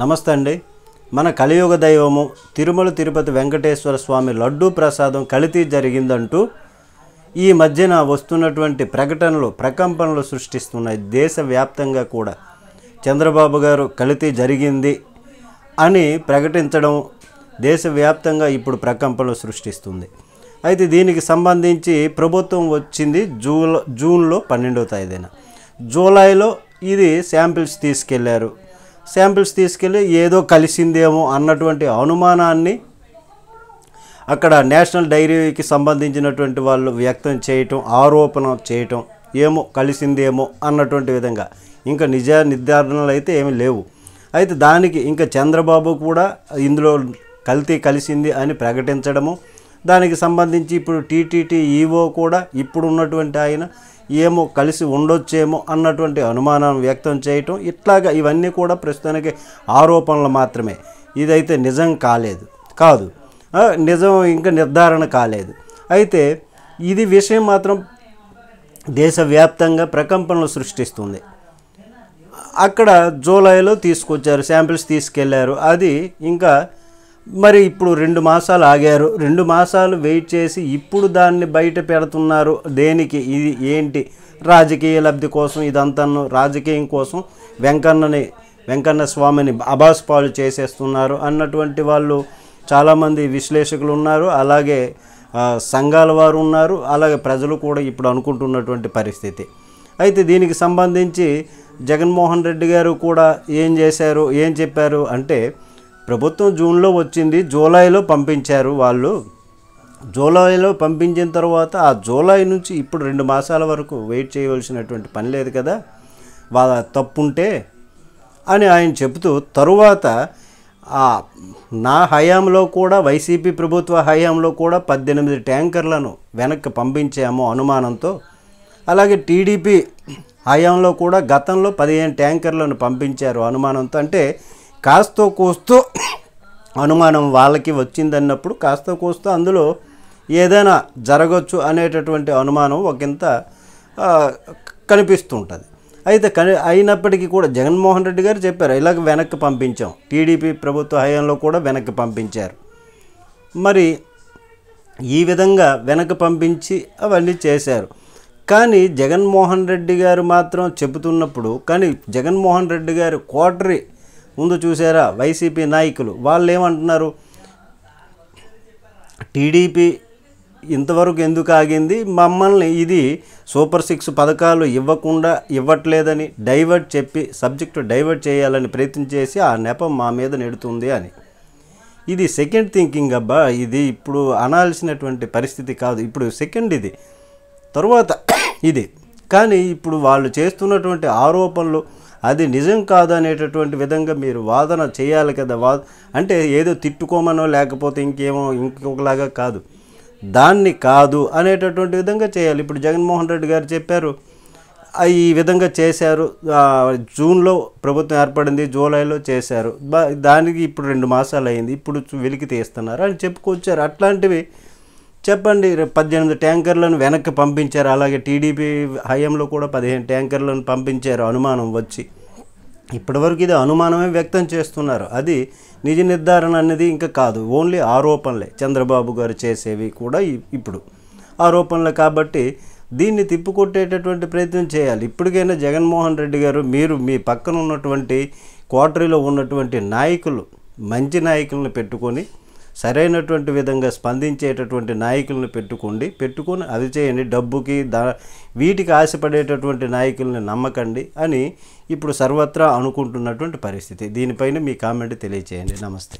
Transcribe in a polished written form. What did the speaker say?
నమస్తే అండి. మన కలియుగ దైవము తిరుమల తిరుపతి వెంకటేశ్వర స్వామి లడ్డూ ప్రసాదం కల్తీ జరిగిందంటూ ఈ మధ్యన వస్తున్నటువంటి ప్రకటనలు ప్రకంపనలు సృష్టిస్తున్నాయి. దేశవ్యాప్తంగా కూడా చంద్రబాబు గారు కల్తీ జరిగింది అని ప్రకటించడం దేశవ్యాప్తంగా ఇప్పుడు ప్రకంపనలు సృష్టిస్తుంది. అయితే దీనికి సంబంధించి ప్రభుత్వం వచ్చింది జూన్లో 12వ తేదీన. జూలైలో ఇది శాంపిల్స్ తీసుకెళ్లారు. శాంపిల్స్ తీసుకెళ్ళి ఏదో కలిసిందేమో అన్నటువంటి అనుమానాన్ని అక్కడ నేషనల్ డైరీకి సంబంధించినటువంటి వాళ్ళు వ్యక్తం చేయటం, ఆరోపణ చేయటం, ఏమో కలిసిందేమో అన్నటువంటి విధంగా. ఇంకా నిర్ధారణలు అయితే ఏమీ లేవు. అయితే దానికి ఇంకా చంద్రబాబు కూడా ఇందులో కల్తీ కలిసింది అని ప్రకటించడము, దానికి సంబంధించి ఇప్పుడు టీటీటీ ఈవో కూడా ఇప్పుడు ఉన్నటువంటి ఆయన ఏమో కలిసి ఉండొచ్చేమో అన్నటువంటి అనుమానం వ్యక్తం చేయటం, ఇట్లాగా ఇవన్నీ కూడా ప్రస్తుతానికి ఆరోపణలు మాత్రమే. ఇదైతే నిజం కాదు, నిజం ఇంకా నిర్ధారణ కాలేదు. అయితే ఇది విషయం మాత్రం దేశవ్యాప్తంగా ప్రకంపనలు సృష్టిస్తుంది. అక్కడ జూలైలో తీసుకొచ్చారు, శాంపిల్స్ తీసుకెళ్లారు. అది ఇంకా మరి ఇప్పుడు 2 మాసాలు ఆగారు. 2 మాసాలు వెయిట్ చేసి ఇప్పుడు దాన్ని బయట పెడుతున్నారు. దేనికి? ఇది ఏంటి? రాజకీయ లబ్ధి కోసం, ఇదంతా రాజకీయం కోసం వెంకన్న స్వామిని అబాస్పాలు చేసేస్తున్నారు అన్నటువంటి వాళ్ళు చాలామంది విశ్లేషకులు ఉన్నారు. అలాగే సంఘాల వారు ఉన్నారు. అలాగే ప్రజలు కూడా ఇప్పుడు అనుకుంటున్నటువంటి పరిస్థితి. అయితే దీనికి సంబంధించి జగన్మోహన్ రెడ్డి గారు కూడా ఏం చెప్పారు అంటే, ప్రభుత్వం జూన్లో వచ్చింది, జూలైలో పంపించారు వాళ్ళు. జూలైలో పంపించిన తర్వాత ఆ జూలై నుంచి ఇప్పుడు 2 మాసాల వరకు వెయిట్ చేయవలసినటువంటి పని లేదు కదా, వాళ్ళ తప్పుంటే అని ఆయన చెబుతూ, తరువాత నా హయాంలో కూడా వైసీపీ ప్రభుత్వ హయాంలో కూడా 18 ట్యాంకర్లను వెనక్కి పంపించాము అనుమానంతో. అలాగే టీడీపీ హయాంలో కూడా గతంలో 15 ట్యాంకర్లను పంపించారు అనుమానంతో. అంటే కాస్తో కోస్తో అనుమానం వాళ్ళకి వచ్చిందన్నప్పుడు కాస్తో కోస్తో అందులో ఏదైనా జరగవచ్చు అనేటటువంటి అనుమానం ఒకంత కనిపిస్తుంటుంది. అయితే అయినప్పటికీ కూడా జగన్మోహన్ రెడ్డి గారు చెప్పారు, ఇలాగ వెనక్కి పంపించాం, టీడీపీ ప్రభుత్వ హయాంలో కూడా వెనక్కి పంపించారు. మరి ఈ విధంగా వెనక్కి పంపించి అవన్నీ చేశారు. కానీ జగన్మోహన్ రెడ్డి గారు మాత్రం చెబుతున్నప్పుడు, కానీ జగన్మోహన్ రెడ్డి గారు కోటరీ ముందు చూసారా వైసీపీ నాయకులు, వాళ్ళు ఏమంటున్నారు, టీడీపీ ఇంతవరకు ఎందుకు ఆగింది, మమ్మల్ని ఇది సూపర్ 6 పథకాలు ఇవ్వట్లేదని సబ్జెక్టు డైవర్ట్ చేయాలని ప్రయత్నం చేసి ఆ నెపం మా మీద నెడుతుంది అని. ఇది సెకండ్ థింకింగ్ అబ్బా, ఇది ఇప్పుడు అనాల్సినటువంటి పరిస్థితి కాదు. ఇప్పుడు సెకండ్ ఇది, తరువాత ఇది. కానీ ఇప్పుడు వాళ్ళు చేస్తున్నటువంటి ఆరోపణలు అది నిజం కాదు అనేటటువంటి విధంగా మీరు వాదన చేయాలి కదా. అంటే ఏదో తిట్టుకోమనో లేకపోతే ఇంకొకలాగా కాదు, దాన్ని కాదు అనేటటువంటి విధంగా చేయాలి. ఇప్పుడు జగన్మోహన్ రెడ్డి గారు చెప్పారు, ఈ విధంగా చేశారు, జూన్లో ప్రభుత్వం ఏర్పడింది, జూలైలో చేశారు, దానికి ఇప్పుడు 2 మాసాలు అయింది, ఇప్పుడు వెలికి తీస్తున్నారు అని చెప్పుకొచ్చారు. అట్లాంటివి చెప్పండి. 18 ట్యాంకర్లను వెనక్కి పంపించారు. అలాగే టీడీపీ హయాంలో కూడా 15 ట్యాంకర్లను పంపించారు అనుమానం వచ్చి. ఇప్పటివరకు ఇది అనుమానమే వ్యక్తం చేస్తున్నారు. అది నిజ నిర్ధారణ అనేది ఇంకా కాదు, ఓన్లీ ఆరోపణలే. చంద్రబాబు గారు చేసేవి కూడా ఇప్పుడు ఆరోపణలే. కాబట్టి దీన్ని తిప్పుకొట్టేటటువంటి ప్రయత్నం చేయాలి. ఇప్పటికైనా జగన్మోహన్ రెడ్డి గారు, మీరు మీ పక్కన ఉన్నటువంటి కోటరీలో ఉన్నటువంటి నాయకులు, మంచి నాయకులను పెట్టుకొని, సరైనటువంటి విధంగా స్పందించేటటువంటి నాయకులను పెట్టుకొని అది చేయండి. డబ్బుకి వీటికి ఆశపడేటటువంటి నాయకుల్ని నమ్మకండి అని ఇప్పుడు సర్వత్రా అనుకుంటున్నటువంటి పరిస్థితి. దీనిపైన మీ కామెంట్ తెలియచేయండి. నమస్తే.